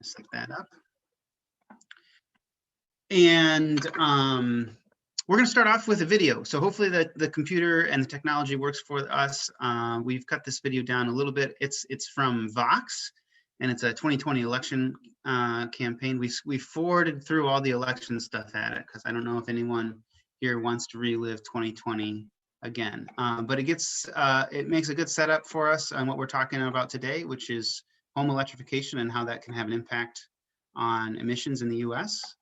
Set that up. And we're going to start off with a video. So hopefully the computer and the technology works for us. We've cut this video down a little bit. It's from Vox, and it's a 2020 election campaign. We forwarded through all the election stuff at it because I don't know if anyone here wants to relive 2020 again. But it makes a good setup for us on what we're talking about today, which is home electrification and how that can have an impact on emissions in the US.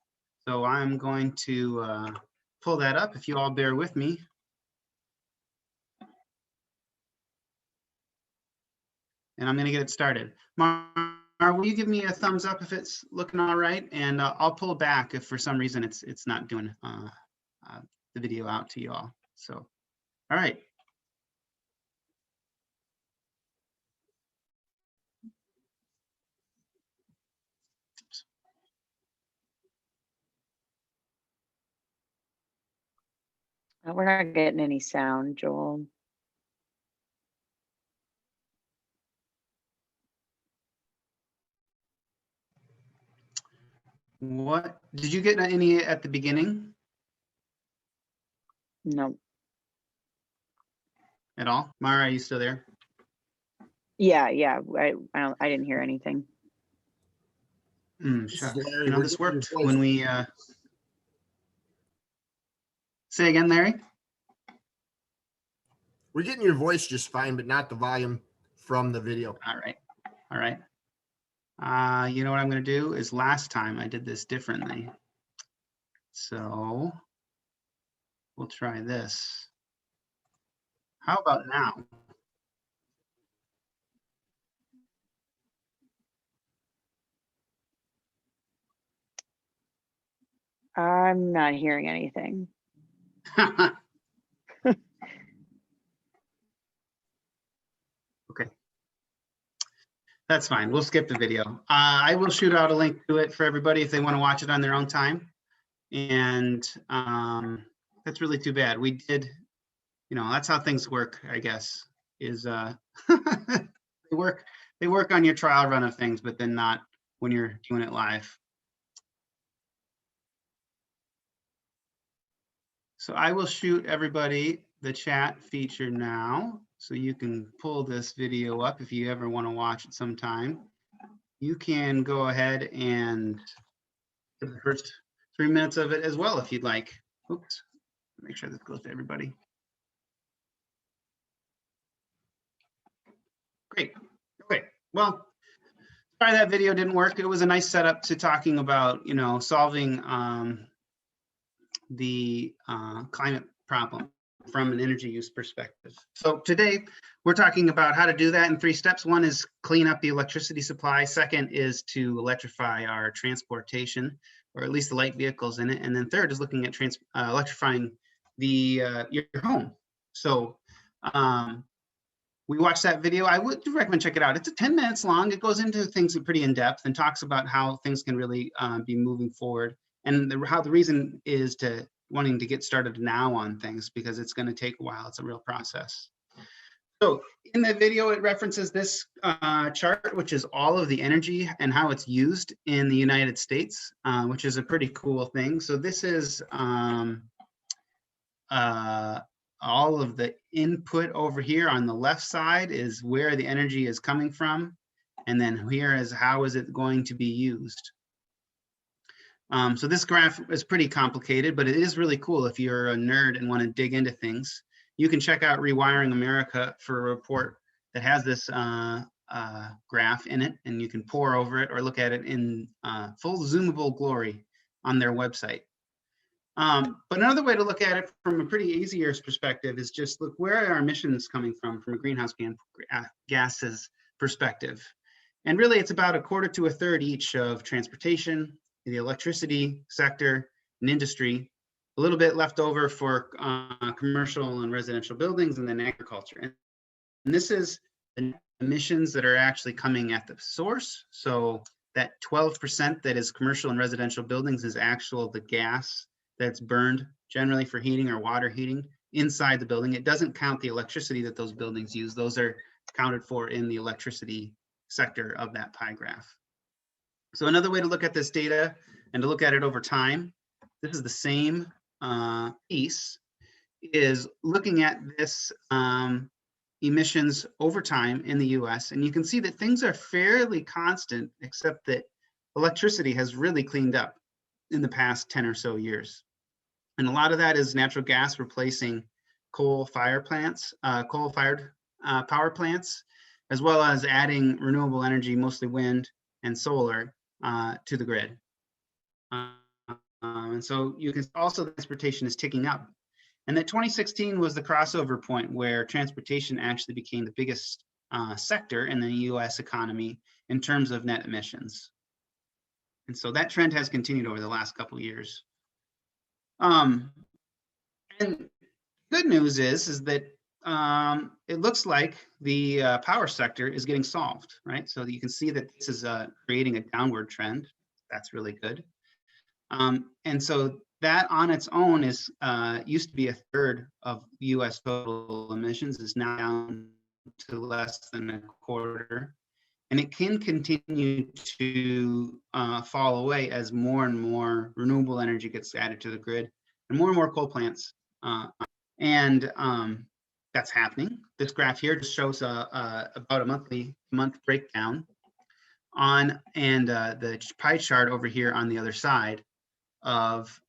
So I'm going to pull that up if you all bear with me. And I'm going to get it started. Mar, will you give me a thumbs up if it's looking all right? And I'll pull back if for some reason it's not doing the video out to you all. So, all right. We're not getting any sound, Joel. What did you get any at the beginning? No. At all? Mara, are you still there? Yeah. I didn't hear anything. Shucks. You know, this worked when we say again, Larry? We're getting your voice just fine, but not the volume from the video. All right. All right. You know what I'm going to do is last time I did this differently. So we'll try this. How about now? I'm not hearing anything. Okay. That's fine. We'll skip the video. I will shoot out a link to it for everybody if they want to watch it on their own time. And that's really too bad. We did, you know, that's how things work, I guess, is they work on your trial run of things, but then not when you're doing it live. So I will shoot everybody the chat feature now, so you can pull this video up if you ever want to watch it sometime. You can go ahead and do the first 3 minutes of it as well if you'd like. Oops, make sure this goes to everybody. Great. Okay. Well, sorry that video didn't work. It was a nice setup to talking about, you know, solving the climate problem from an energy use perspective. So today we're talking about how to do that in 3 steps. One is clean up the electricity supply. Second is to electrify our transportation, or at least the light vehicles in it. And then third is looking at electrifying your home. So we watched that video. I would recommend check it out. It's 10 minutes long. It goes into things pretty in depth and talks about how things can really be moving forward, and how the reason is to wanting to get started now on things because it's going to take a while. It's a real process. So in the video, it references this chart, which is all of the energy and how it's used in the United States, which is a pretty cool thing. So this is all of the input over here on the left side is where the energy is coming from. And then here is how is it going to be used. So this graph is pretty complicated, but it is really cool if you're a nerd and want to dig into things. You can check out Rewiring America for a report that has this graph in it, and you can pore over it or look at it in full zoomable glory on their website. But another way to look at it from a pretty easier perspective is just look, where are our emissions coming from a greenhouse gases perspective. And really it's about 1/4 to 1/3 each of transportation, the electricity sector, and industry, a little bit left over for commercial and residential buildings, and then agriculture. And this is the emissions that are actually coming at the source. So that 12% that is commercial and residential buildings is the gas that's burned generally for heating or water heating inside the building. It doesn't count the electricity that those buildings use. Those are counted for in the electricity sector of that pie graph. So another way to look at this data and to look at it over time, this is the same piece, is looking at this emissions over time in the US. And you can see that things are fairly constant, except that electricity has really cleaned up in the past 10 or so years. And a lot of that is natural gas replacing coal-fired power plants, as well as adding renewable energy, mostly wind and solar, to the grid. And so you can also, transportation is ticking up. And that 2016 was the crossover point where transportation actually became the biggest sector in the US economy in terms of net emissions. And so that trend has continued over the last couple of years. And good news is that it looks like the power sector is getting solved, right? So you can see that this is creating a downward trend. That's really good. And so that on its own is used to be a third of US total emissions, is now down to less than a quarter. And it can continue to fall away as more and more renewable energy gets added to the grid and more coal plants. That's happening. This graph here just shows about a month breakdown on, and the pie chart over here on the other side of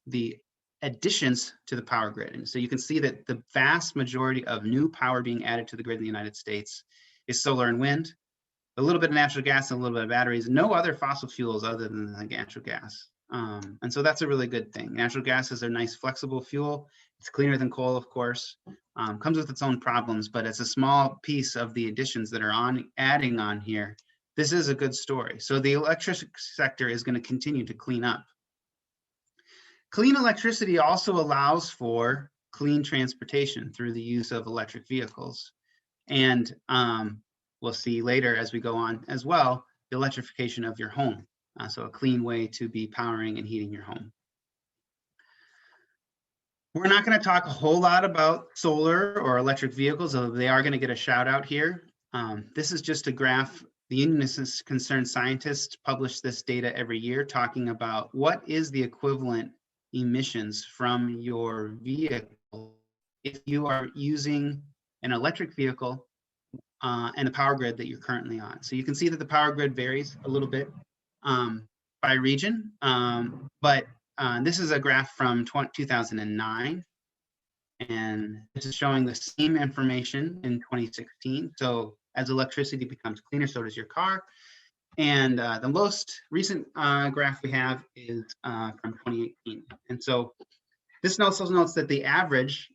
the additions to the power grid. And so you can see that the vast majority of new power being added to the grid in the United States is solar and wind, a little bit of natural gas, and a little bit of batteries, no other fossil fuels other than the natural gas. And so that's a really good thing. Natural gas is a nice flexible fuel. It's cleaner than coal, of course, comes with its own problems, but it's a small piece of the additions that are adding on here. This is a good story. So the electric sector is going to continue to clean up. Clean electricity also allows for clean transportation through the use of electric vehicles. And we'll see later as we go on as well, the electrification of your home. So a clean way to be powering and heating your home. We're not going to talk a whole lot about solar or electric vehicles, although they are going to get a shout out here. This is just a graph. The Union of Concerned Scientists publish this data every year, talking about what is the equivalent emissions from your vehicle if you are using an electric vehicle and the power grid that you're currently on. So you can see that the power grid varies a little bit by region, but this is a graph from 2009, and this is showing the same information in 2016. So as electricity becomes cleaner, so does your car. And the most recent graph we have is from 2018. And so this also notes that the average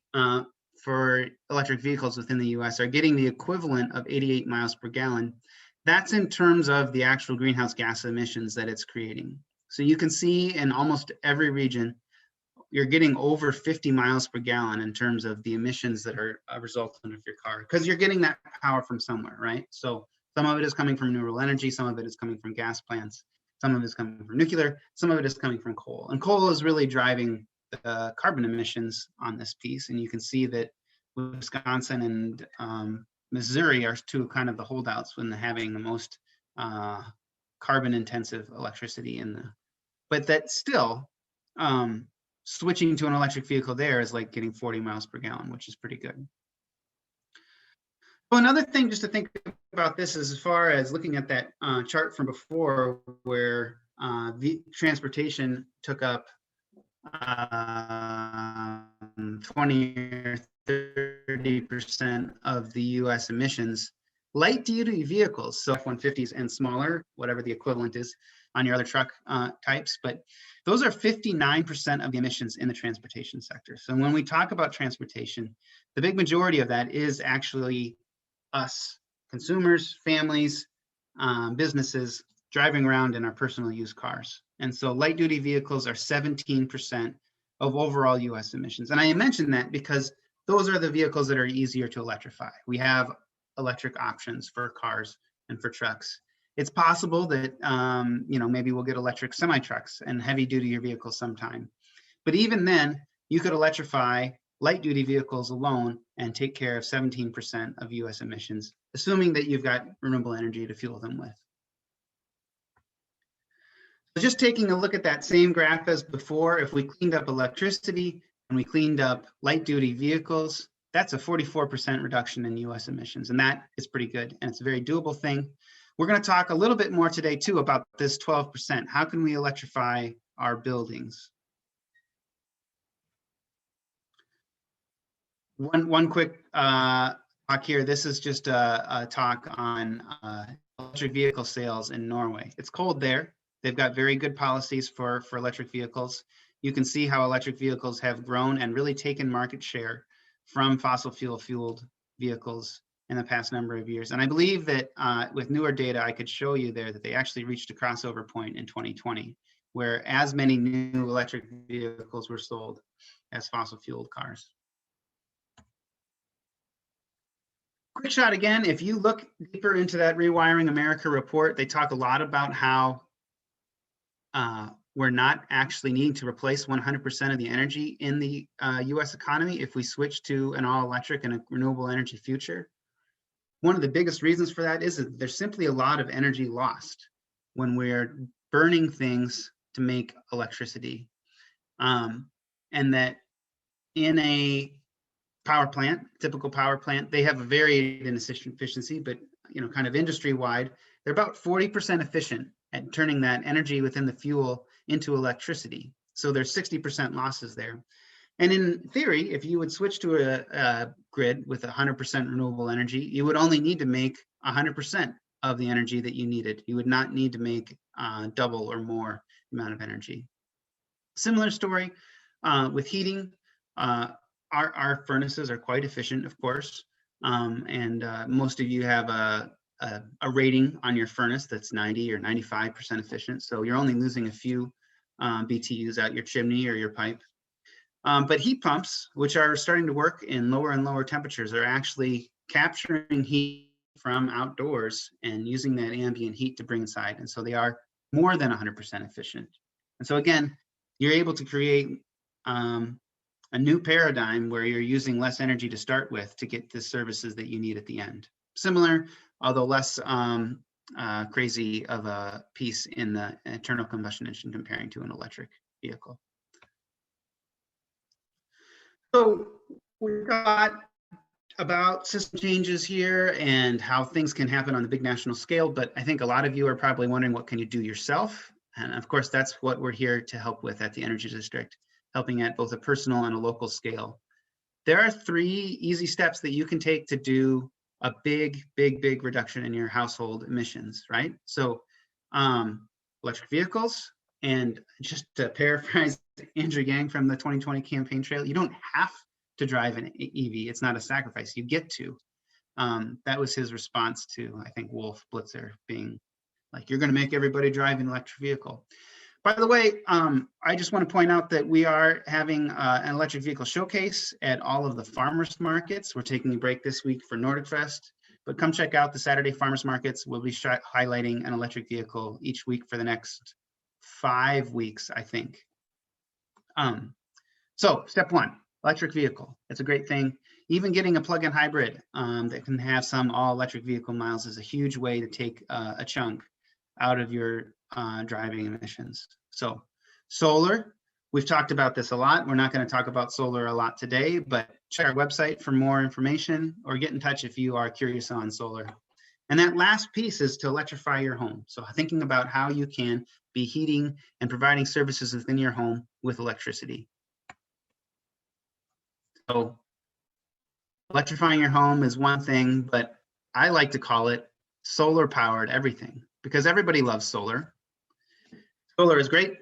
for electric vehicles within the US are getting the equivalent of 88 miles per gallon. That's in terms of the actual greenhouse gas emissions that it's creating. So you can see in almost every region, you're getting over 50 miles per gallon in terms of the emissions that are a resultant of your car, because you're getting that power from somewhere, right? So some of it is coming from renewable energy, some of it is coming from gas plants, some of it is coming from nuclear, some of it is coming from coal. And coal is really driving the carbon emissions on this piece. And you can see that Wisconsin and Missouri are two kind of the holdouts when having the most carbon intensive electricity in the, but that still, switching to an electric vehicle there is like getting 40 miles per gallon, which is pretty good. So another thing just to think about this is, as far as looking at that chart from before, where the transportation took up 20 or 30% of the US emissions, light-duty vehicles, so F-150s and smaller, whatever the equivalent is on your other truck types, but those are 59% of the emissions in the transportation sector. So when we talk about transportation, the big majority of that is actually us, consumers, families, businesses, driving around in our personal use cars. And so light duty vehicles are 17% of overall US emissions. And I mentioned that because those are the vehicles that are easier to electrify. We have electric options for cars and for trucks. It's possible that maybe we'll get electric semi-trucks and heavy duty vehicles sometime. But even then, you could electrify light duty vehicles alone and take care of 17% of US emissions, assuming that you've got renewable energy to fuel them with. just taking a look at that same graph as before, if we cleaned up electricity and we cleaned up light-duty vehicles, that's a 44% reduction in US emissions, and that is pretty good, and it's a very doable thing. We're going to talk a little bit more today too about this 12%. How can we electrify our buildings? One quick talk here. This is just a talk on electric vehicle sales in Norway. It's cold there. They've got very good policies for electric vehicles. You can see how electric vehicles have grown and really taken market share from fossil fueled vehicles in the past number of years. And I believe that with newer data, I could show you there that they actually reached a crossover point in 2020, where as many new electric vehicles were sold as fossil fueled cars. Quick shot again, if you look deeper into that Rewiring America report, they talk a lot about how we're not actually needing to replace 100% of the energy in the US economy if we switch to an all-electric and a renewable energy future. One of the biggest reasons for that is that there's simply a lot of energy lost when we're burning things to make electricity. And that in a power plant, typical power plant, they have a varied in efficiency, but kind of industry-wide, they're about 40% efficient at turning that energy within the fuel into electricity. So there's 60% losses there. And in theory, if you would switch to a grid with 100% renewable energy, you would only need to make 100% of the energy that you needed. You would not need to make double or more amount of energy. Similar story with heating. Our furnaces are quite efficient, of course, and most of you have a rating on your furnace that's 90 or 95% efficient. So you're only losing a few BTUs out your chimney or your pipe. But heat pumps, which are starting to work in lower and lower temperatures, are actually capturing heat from outdoors and using that ambient heat to bring inside. And so they are more than 100% efficient. And so again, you're able to create a new paradigm where you're using less energy to start with to get the services that you need at the end. Similar, although less crazy of a piece in the internal combustion engine comparing to an electric vehicle. So we've got about system changes here and how things can happen on the big national scale, but I think a lot of you are probably wondering, what can you do yourself? And of course, that's what we're here to help with at the Energy District, helping at both a personal and a local scale. There are 3 easy steps that you can take to do a big reduction in your household emissions, right? So electric vehicles, and just to paraphrase Andrew Yang from the 2020 campaign trail, you don't have to drive an EV. It's not a sacrifice. You get to. That was his response to, I think, Wolf Blitzer being like, you're going to make everybody drive an electric vehicle. By the way, I just want to point out that we are having an electric vehicle showcase at all of the farmers markets. We're taking a break this week for Nordic Fest, but come check out the Saturday farmers markets. We'll be highlighting an electric vehicle each week for the next 5 weeks, I think. So step 1, electric vehicle. It's a great thing. Even getting a plug-in hybrid that can have some all-electric vehicle miles is a huge way to take a chunk out of your driving emissions. So solar, we've talked about this a lot. We're not going to talk about solar a lot today, but check our website for more information or get in touch if you are curious on solar. And that last piece is to electrify your home. So thinking about how you can be heating and providing services within your home with electricity. So electrifying your home is one thing, but I like to call it solar powered everything, because everybody loves solar. Solar is great.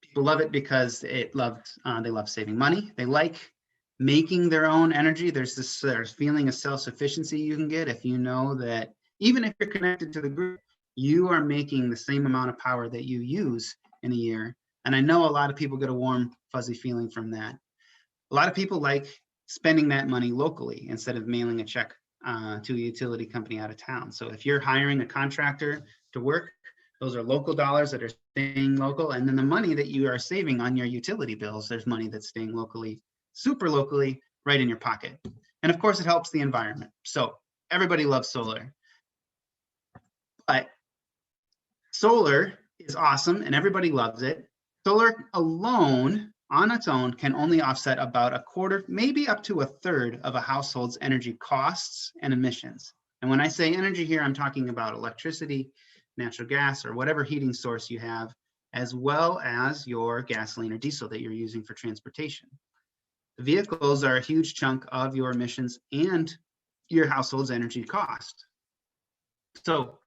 People love it because they love saving money. They like making their own energy. There's this feeling of self-sufficiency you can get if you know that even if you're connected to the grid, you are making the same amount of power that you use in a year. And I know a lot of people get a warm, fuzzy feeling from that. A lot of people like spending that money locally instead of mailing a check to a utility company out of town. So if you're hiring a contractor to work, those are local dollars that are staying local. And then the money that you are saving on your utility bills, there's money that's staying locally, super locally, right in your pocket. And of course, it helps the environment. So everybody loves solar. But solar is awesome and everybody loves it. Solar alone, on its own, can only offset about a quarter, maybe up to a third of a household's energy costs and emissions. And when I say energy here, I'm talking about electricity, natural gas, or whatever heating source you have, as well as your gasoline or diesel that you're using for transportation. The vehicles are a huge chunk of your emissions and your household's energy cost. So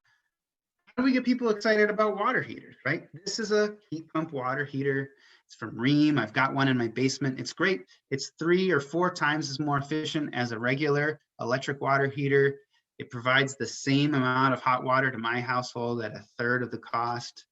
how do we get people excited about water heaters, right? This is a heat pump water heater. It's from Rheem. I've got one in my basement. It's great. It's 3 or 4 times as more efficient as a regular electric water heater. It provides the same amount of hot water to my household at a third of the cost.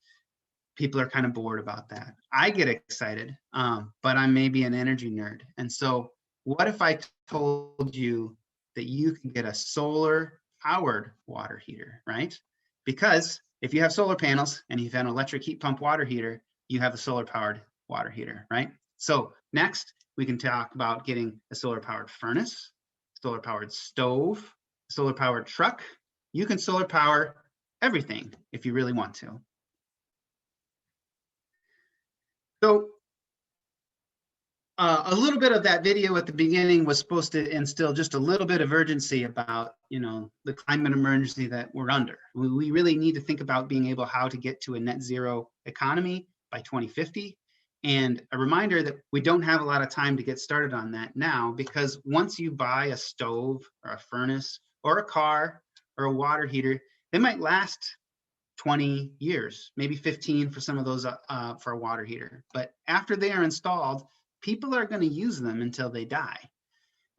People are kind of bored about that. I get excited, but I'm maybe an energy nerd. And so what if I told you that you can get a solar powered water heater, right? Because if you have solar panels and you've had an electric heat pump water heater, you have a solar powered water heater, right? So next we can talk about getting a solar powered furnace, solar powered stove, solar powered truck. You can solar power everything if you really want to. So a little bit of that video at the beginning was supposed to instill just a little bit of urgency about, the climate emergency that we're under. We really need to think about being able how to get to a net zero economy by 2050. And a reminder that we don't have a lot of time to get started on that now, because once you buy a stove or a furnace or a car or a water heater, they might last 20 years, maybe 15 for some of those for a water heater. But after they are installed, people are going to use them until they die.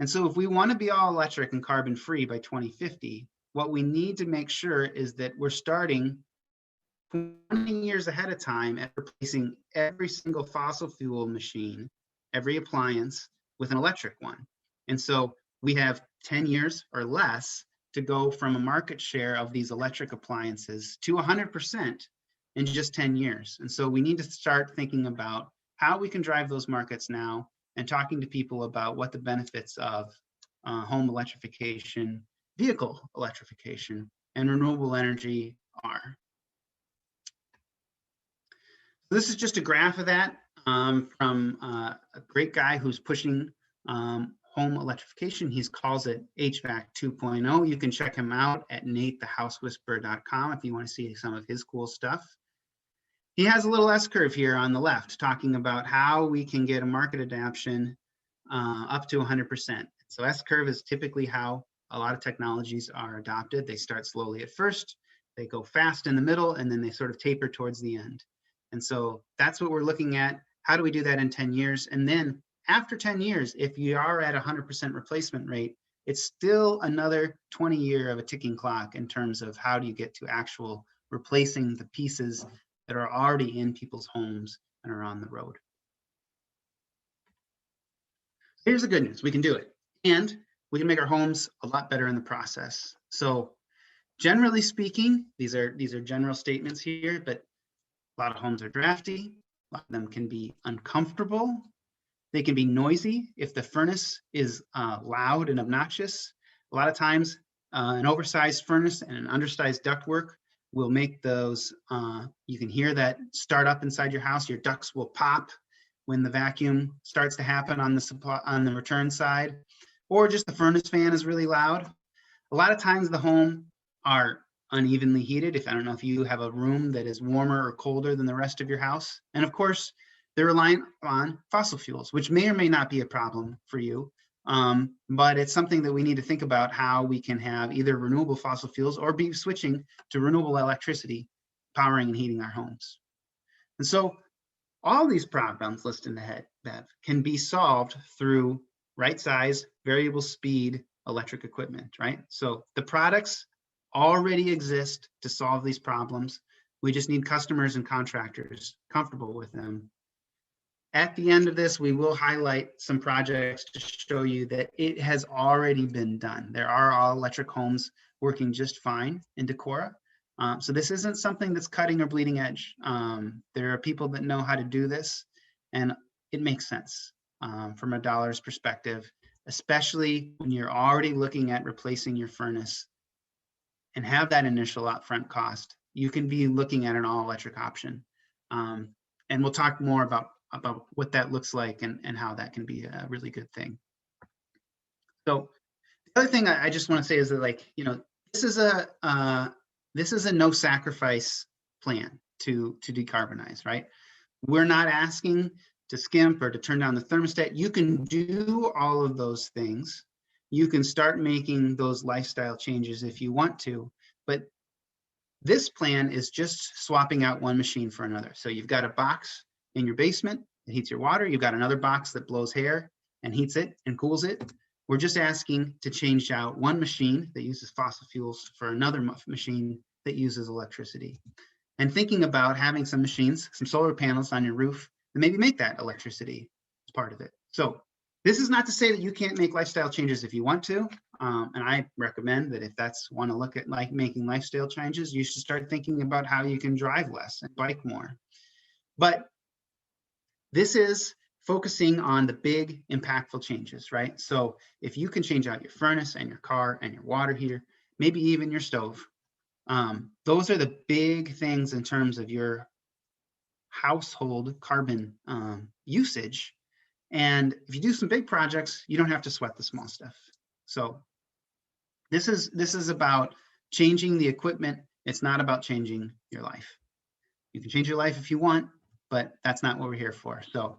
And so if we want to be all electric and carbon free by 2050, what we need to make sure is that we're starting 20 years ahead of time at replacing every single fossil fuel machine, every appliance with an electric one. And so we have 10 years or less to go from a market share of these electric appliances to 100% in just 10 years. And so we need to start thinking about how we can drive those markets now and talking to people about what the benefits of home electrification, vehicle electrification, and renewable energy are. This is just a graph of that from a great guy who's pushing home electrification. He calls it HVAC 2.0. You can check him out at natethehousewhisperer.com if you want to see some of his cool stuff. He has a little S-curve here on the left talking about how we can get a market adoption up to 100%. So S-curve is typically how a lot of technologies are adopted. They start slowly at first, they go fast in the middle, and then they sort of taper towards the end. And so that's what we're looking at. How do we do that in 10 years? And then after 10 years, if you are at 100% replacement rate, it's still another 20 year of a ticking clock in terms of how do you get to actual replacing the pieces that are already in people's homes and are on the road. Here's the good news, we can do it. And we can make our homes a lot better in the process. So generally speaking, these are general statements here, but a lot of homes are drafty. A lot of them can be uncomfortable. They can be noisy if the furnace is loud and obnoxious. A lot of times, an oversized furnace and an undersized ductwork will make those, you can hear that start up inside your house. Your ducts will pop when the vacuum starts to happen on the return side, or just the furnace fan is really loud. A lot of times the home are unevenly heated. I don't know if you have a room that is warmer or colder than the rest of your house. And of course, they're relying on fossil fuels, which may or may not be a problem for you. But it's something that we need to think about how we can have either renewable fossil fuels or be switching to renewable electricity, powering and heating our homes. And so all these problems listed ahead can be solved through right size, variable speed electric equipment, right? So the products already exist to solve these problems. We just need customers and contractors comfortable with them. At the end of this, we will highlight some projects to show you that it has already been done. There are all electric homes working just fine in Decorah. So this isn't something that's cutting or bleeding edge. There are people that know how to do this, and it makes sense from a dollar's perspective, especially when you're already looking at replacing your furnace and have that initial upfront cost. you can be looking at an all electric option. And we'll talk more about what that looks like and how that can be a really good thing. So the other thing I just want to say is that, like, you know, this is a no sacrifice plan to decarbonize, right? We're not asking to skimp or to turn down the thermostat. You can do all of those things. You can start making those lifestyle changes if you want to, but this plan is just swapping out one machine for another. So you've got a box in your basement that heats your water. You've got another box that blows hair and heats it and cools it. We're just asking to change out one machine that uses fossil fuels for another machine that uses electricity. And thinking about having some machines, some solar panels on your roof, and maybe make that electricity as part of it. So this is not to say that you can't make lifestyle changes if you want to. And I recommend that if that's want to look at like making lifestyle changes, you should start thinking about how you can drive less and bike more. But this is focusing on the big impactful changes, right? So if you can change out your furnace and your car and your water heater, maybe even your stove, those are the big things in terms of your household carbon usage. And if you do some big projects, you don't have to sweat the small stuff. So this is about changing the equipment. It's not about changing your life. You can change your life if you want, but that's not what we're here for. So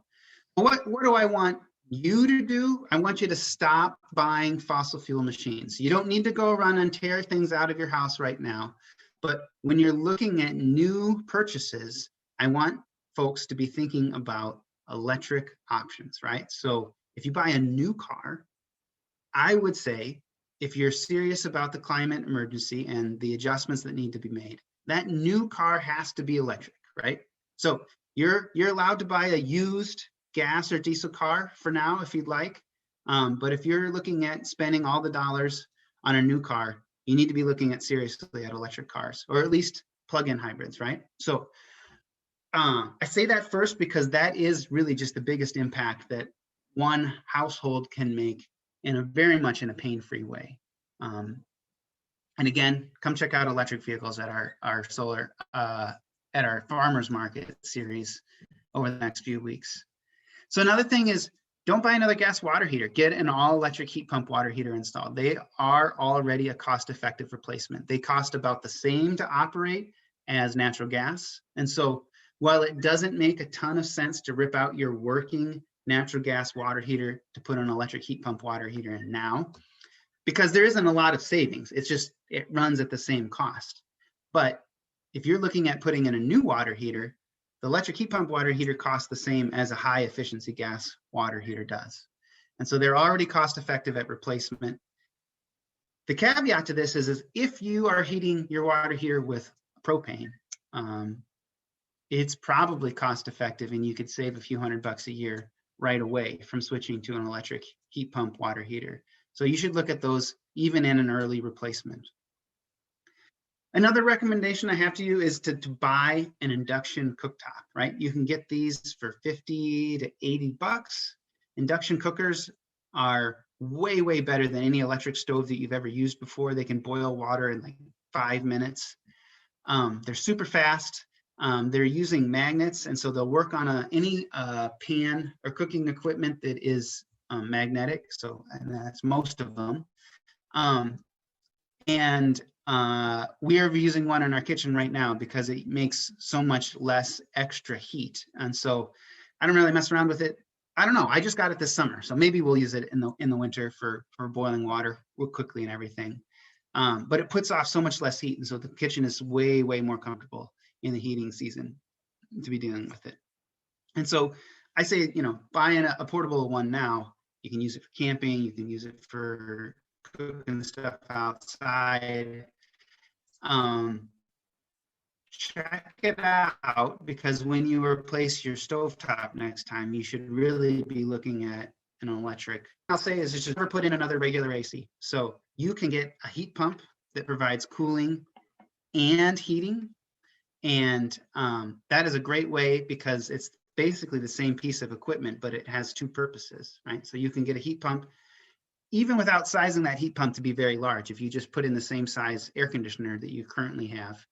what do I want you to do? I want you to stop buying fossil fuel machines. You don't need to go run and tear things out of your house right now. But when you're looking at new purchases, I want folks to be thinking about electric options, right? So if you buy a new car, I would say, if you're serious about the climate emergency and the adjustments that need to be made, that new car has to be electric, right? So you're allowed to buy a used gas or diesel car for now if you'd like. But if you're looking at spending all the dollars on a new car, you need to be looking at seriously at electric cars, or at least plug-in hybrids, right? So I say that first because that is really just the biggest impact that one household can make in a very much in a pain-free way. And again, come check out electric vehicles at our solar at our farmers market series over the next few weeks. So another thing is, don't buy another gas water heater. Get an all-electric heat pump water heater installed. They are already a cost-effective replacement. They cost about the same to operate as natural gas. And so while it doesn't make a ton of sense to rip out your working natural gas water heater to put an electric heat pump water heater in now, because there isn't a lot of savings. It's just, it runs at the same cost. But if you're looking at putting in a new water heater, the electric heat pump water heater costs the same as a high efficiency gas water heater does. And so they're already cost effective at replacement. The caveat to this is if you are heating your water heater with propane, it's probably cost effective and you could save a few $100 a year right away from switching to an electric heat pump water heater. So you should look at those even in an early replacement. Another recommendation I have to you is to buy an induction cooktop, right? You can get these for 50 to 80 bucks. Induction cookers are way, way better than any electric stove that you've ever used before. They can boil water in like 5 minutes. They're super fast. They're using magnets, and so they'll work on any pan or cooking equipment that is magnetic. So, and that's most of them. We are using one in our kitchen right now because it makes so much less extra heat. And so I don't really mess around with it. I don't know. I just got it this summer, so maybe we'll use it in the winter for boiling water real quickly and everything. But it puts off so much less heat, and so the kitchen is way, way more comfortable in the heating season to be dealing with it. And so I say, buying a portable one now. You can use it for camping. You can use it for cooking stuff outside. Check it out, because when you replace your stovetop next time, you should really be looking at an electric. I'll say is just never put in another regular AC. So you can get a heat pump that provides cooling and heating. And that is a great way because it's basically the same piece of equipment, but it has two purposes, right? So you can get a heat pump even without sizing that heat pump to be very large. If you just put in the same size air conditioner that you currently have,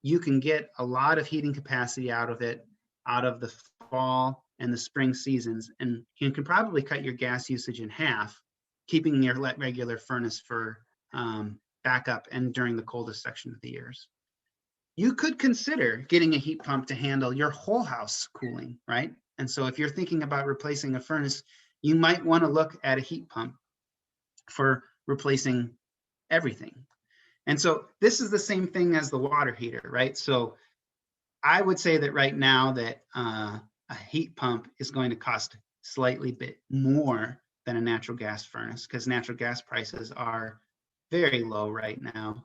you can get a lot of heating capacity out of it, out of the fall and the spring seasons. And you can probably cut your gas usage in half, keeping your regular furnace for backup and during the coldest section of the years. You could consider getting a heat pump to handle your whole house cooling, right? And so if you're thinking about replacing a furnace, you might want to look at a heat pump for replacing everything. And so this is the same thing as the water heater, right? So I would say that right now that a heat pump is going to cost slightly bit more than a natural gas furnace, because natural gas prices are very low right now.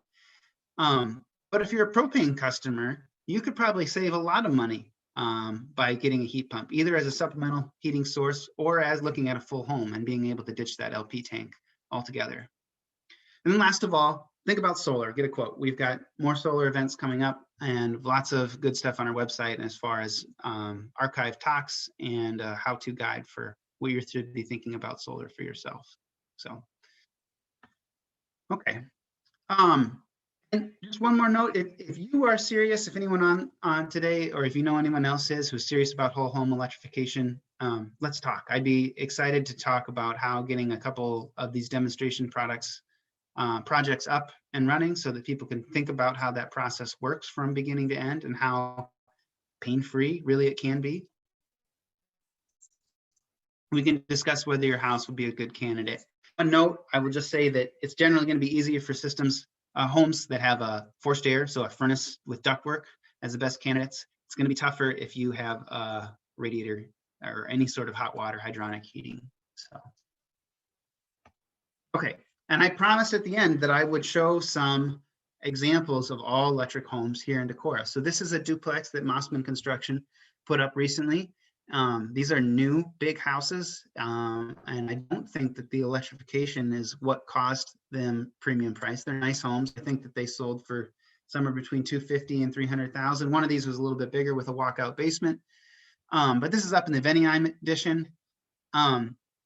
But if you're a propane customer, you could probably save a lot of money by getting a heat pump, either as a supplemental heating source or as looking at a full home and being able to ditch that LP tank altogether. And then last of all, think about solar, get a quote. We've got more solar events coming up and lots of good stuff on our website as far as archive talks and a how-to guide for what you're to be thinking about solar for yourself. So, okay. And just one more note, if you are serious, if anyone on today, or if you know anyone else who's serious about whole home electrification, let's talk. I'd be excited to talk about how getting a couple of these demonstration projects up and running so that people can think about how that process works from beginning to end and how pain-free really it can be. We can discuss whether your house would be a good candidate. A note, I will just say that it's generally going to be easier for homes that have a forced air, so a furnace with ductwork as the best candidates. It's going to be tougher if you have a radiator or any sort of hot water hydronic heating. So, okay. And I promised at the end that I would show some examples of all electric homes here in Decorah. So this is a duplex that Mossman Construction put up recently. These are new big houses, and I don't think that the electrification is what cost them premium price. They're nice homes. I think that they sold for somewhere between $250,000 and $300,000. One of these was a little bit bigger with a walkout basement, but this is up in the Venheim edition.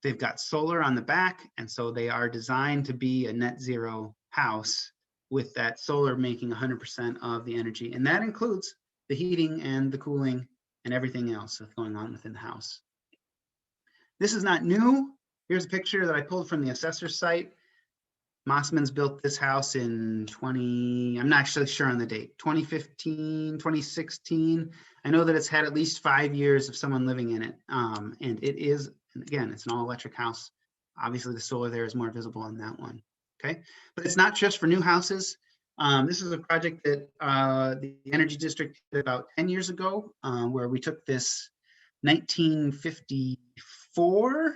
They've got solar on the back, and so they are designed to be a net zero house with that solar making 100% of the energy, and that includes the heating and the cooling and everything else that's going on within the house. This is not new. Here's a picture that I pulled from the assessor's site. Mossman's built this house in I'm not actually sure on the date, 2015, 2016. I know that it's had at least 5 years of someone living in it. And it is, again, it's an all electric house. Obviously the solar there is more visible on that one, okay? But it's not just for new houses. This is a project that the Energy District did about 10 years ago, where we took this 1954,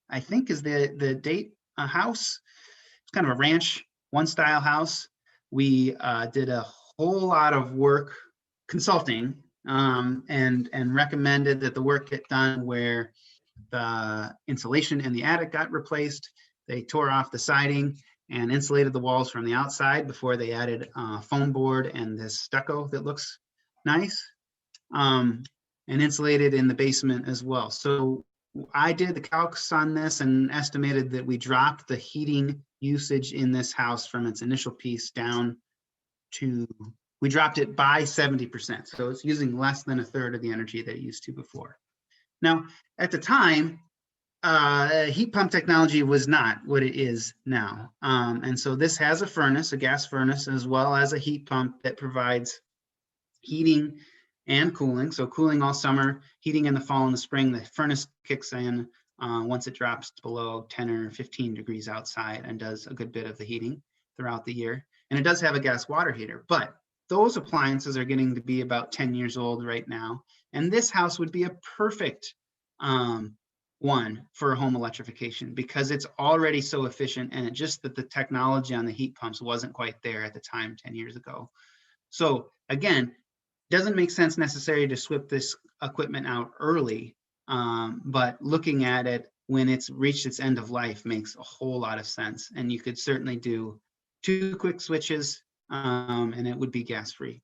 I think is the date, house. It's kind of a ranch, one style house. We did a whole lot of work consulting and recommended that the work get done where the insulation in the attic got replaced. They tore off the siding and insulated the walls from the outside before they added foam board and this stucco that looks nice, and insulated in the basement as well. So I did the calcs on this and estimated that we dropped the heating usage in this house from its initial piece down to, we dropped it by 70%. So it's using less than a third of the energy that it used to before. Now, at the time, heat pump technology was not what it is now. And so this has a furnace, a gas furnace, as well as a heat pump that provides heating and cooling. So cooling all summer, heating in the fall and the spring. The furnace kicks in once it drops below 10 or 15 degrees outside and does a good bit of the heating throughout the year. And it does have a gas water heater, but those appliances are getting to be about 10 years old right now. And this house would be a perfect one for home electrification because it's already so efficient, and it's just that the technology on the heat pumps wasn't quite there at the time 10 years ago. So again, doesn't make sense necessarily to swap this equipment out early, but looking at it when it's reached its end of life makes a whole lot of sense. And you could certainly do 2 quick switches and it would be gas free.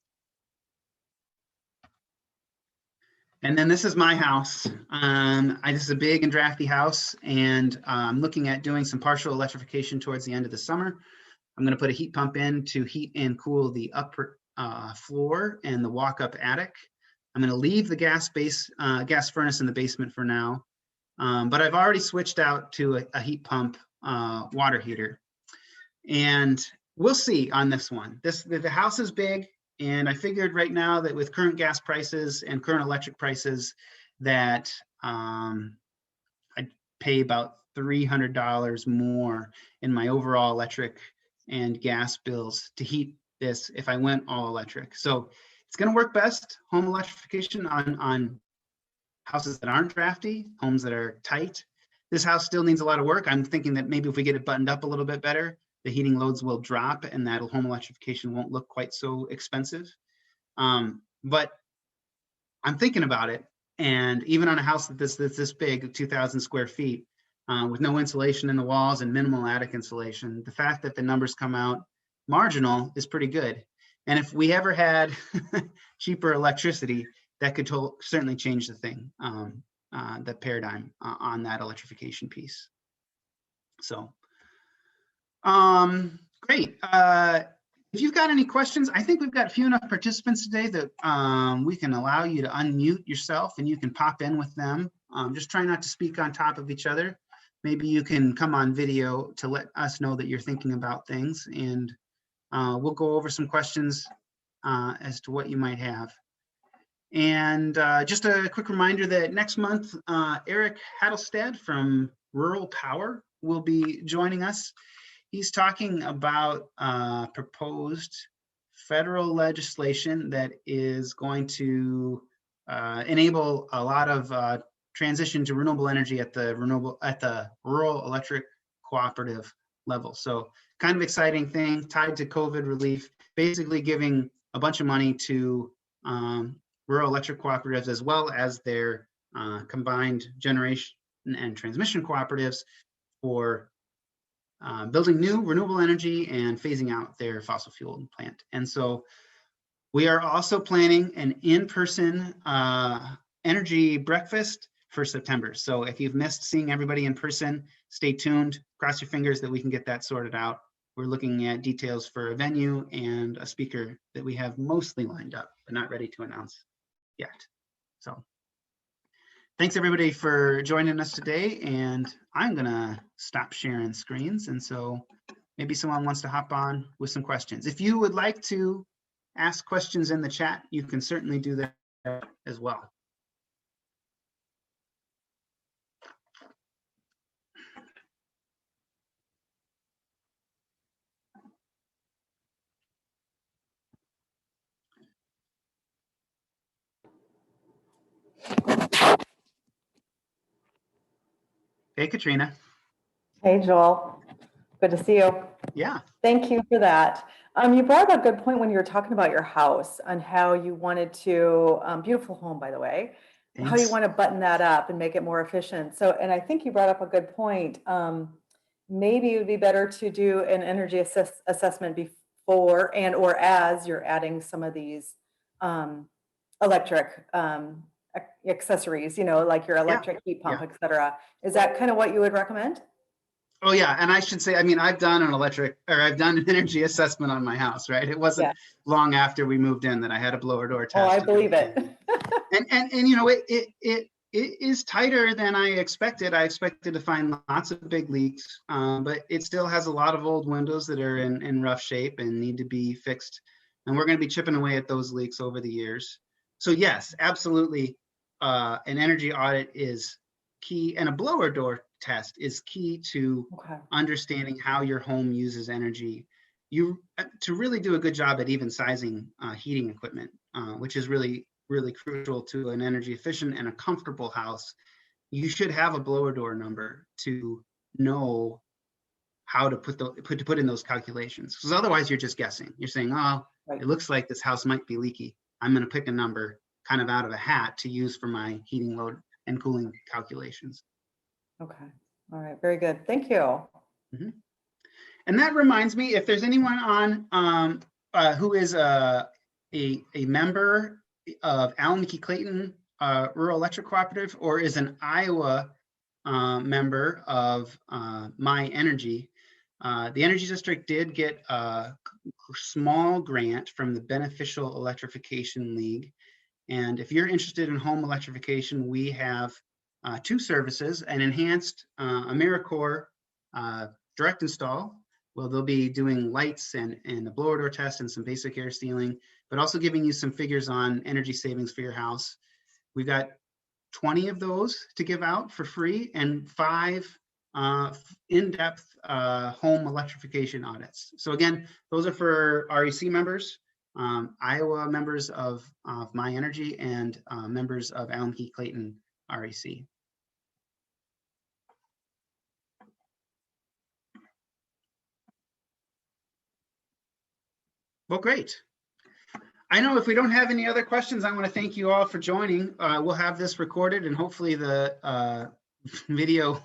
And then this is my house. This is a big and drafty house, and I'm looking at doing some partial electrification towards the end of the summer. I'm going to put a heat pump in to heat and cool the upper floor and the walk-up attic. I'm going to leave the gas furnace in the basement for now, but I've already switched out to a heat pump water heater. And we'll see on this one. The house is big, and I figured right now that with current gas prices and current electric prices that I'd pay about $300 more in my overall electric and gas bills to heat this if I went all electric. So it's going to work best, home electrification, on houses that aren't drafty, homes that are tight. This house still needs a lot of work. I'm thinking that maybe if we get it buttoned up a little bit better, the heating loads will drop and that home electrification won't look quite so expensive. But I'm thinking about it. And even on a house that's this big, 2,000 square feet, with no insulation in the walls and minimal attic insulation, the fact that the numbers come out marginal is pretty good. And if we ever had cheaper electricity, that could certainly change the thing, the paradigm on that electrification piece. So, great. If you've got any questions, I think we've got a few enough participants today that we can allow you to unmute yourself and you can pop in with them. Just try not to speak on top of each other. Maybe you can come on video to let us know that you're thinking about things, and we'll go over some questions as to what you might have. And just a quick reminder that next month, Eric Hattelstad from Rural Power will be joining us. He's talking about proposed federal legislation that is going to enable a lot of transition to renewable energy at the rural electric cooperative level. So kind of exciting thing tied to COVID relief, basically giving a bunch of money to rural electric cooperatives as well as their combined generation and transmission cooperatives for building new renewable energy and phasing out their fossil fuel plant. And so we are also planning an in-person energy breakfast for September. So if you've missed seeing everybody in person, stay tuned, cross your fingers that we can get that sorted out. We're looking at details for a venue and a speaker that we have mostly lined up, but not ready to announce yet. So thanks everybody for joining us today, and I'm gonna stop sharing screens. And so maybe someone wants to hop on with some questions. If you would like to ask questions in the chat, you can certainly do that as well. Hey, Katrina. Hey, Joel. Good to see you. Yeah. Thank you for that. You brought up a good point when you were talking about your house and how you wanted to, beautiful home, by the way, how you want to button that up and make it more efficient. So, and I think you brought up a good point. Maybe it would be better to do an energy assessment before and or as you're adding some of these electric accessories, you know, like your electric heat pump, et cetera. Is that kind of what you would recommend? Oh yeah, and I should say, I mean, I've done an energy assessment on my house, right? It wasn't long after we moved in that I had a blower door test. Oh, I believe it. and you know, it is tighter than I expected. I expected to find lots of big leaks, but it still has a lot of old windows that are in rough shape and need to be fixed. And we're going to be chipping away at those leaks over the years. So yes, absolutely. An energy audit is key, and a blower door test is key to understanding how your home uses energy. To really do a good job at even sizing heating equipment, which is really, really crucial to an energy efficient and a comfortable house. You should have a blower door number to know how to put in those calculations, because otherwise you're just guessing. You're saying, oh, it looks like this house might be leaky. I'm going to pick a number kind of out of a hat to use for my heating load and cooling calculations. Okay. All right. Very good. Thank you. Mm-hmm. And that reminds me, if there's anyone on who is a member of Allen Mickey Clayton Rural Electric Cooperative, or is an Iowa member of My Energy, The Energy District did get a small grant from the Beneficial Electrification League. And if you're interested in home electrification, we have two services: an enhanced AmeriCore direct install. Well, they'll be doing lights and a blower door test and some basic air sealing, but also giving you some figures on energy savings for your house. We've got 20 of those to give out for free and 5 in-depth home electrification audits. So again, those are for REC members, Iowa members of My Energy, and members of Allen Key Clayton REC. Well, great. I know if we don't have any other questions, I want to thank you all for joining. We'll have this recorded, and hopefully the video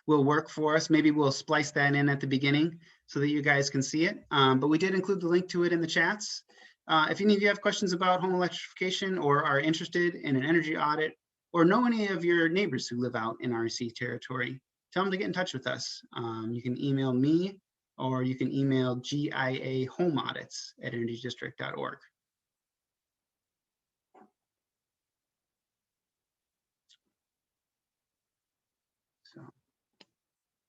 will work for us. Maybe we'll splice that in at the beginning so that you guys can see it. But we did include the link to it in the chats. If any of you have questions about home electrification or are interested in an energy audit or know any of your neighbors who live out in REC territory, tell them to get in touch with us. You can email me, or you can email giahomeaudits@energydistrict.org.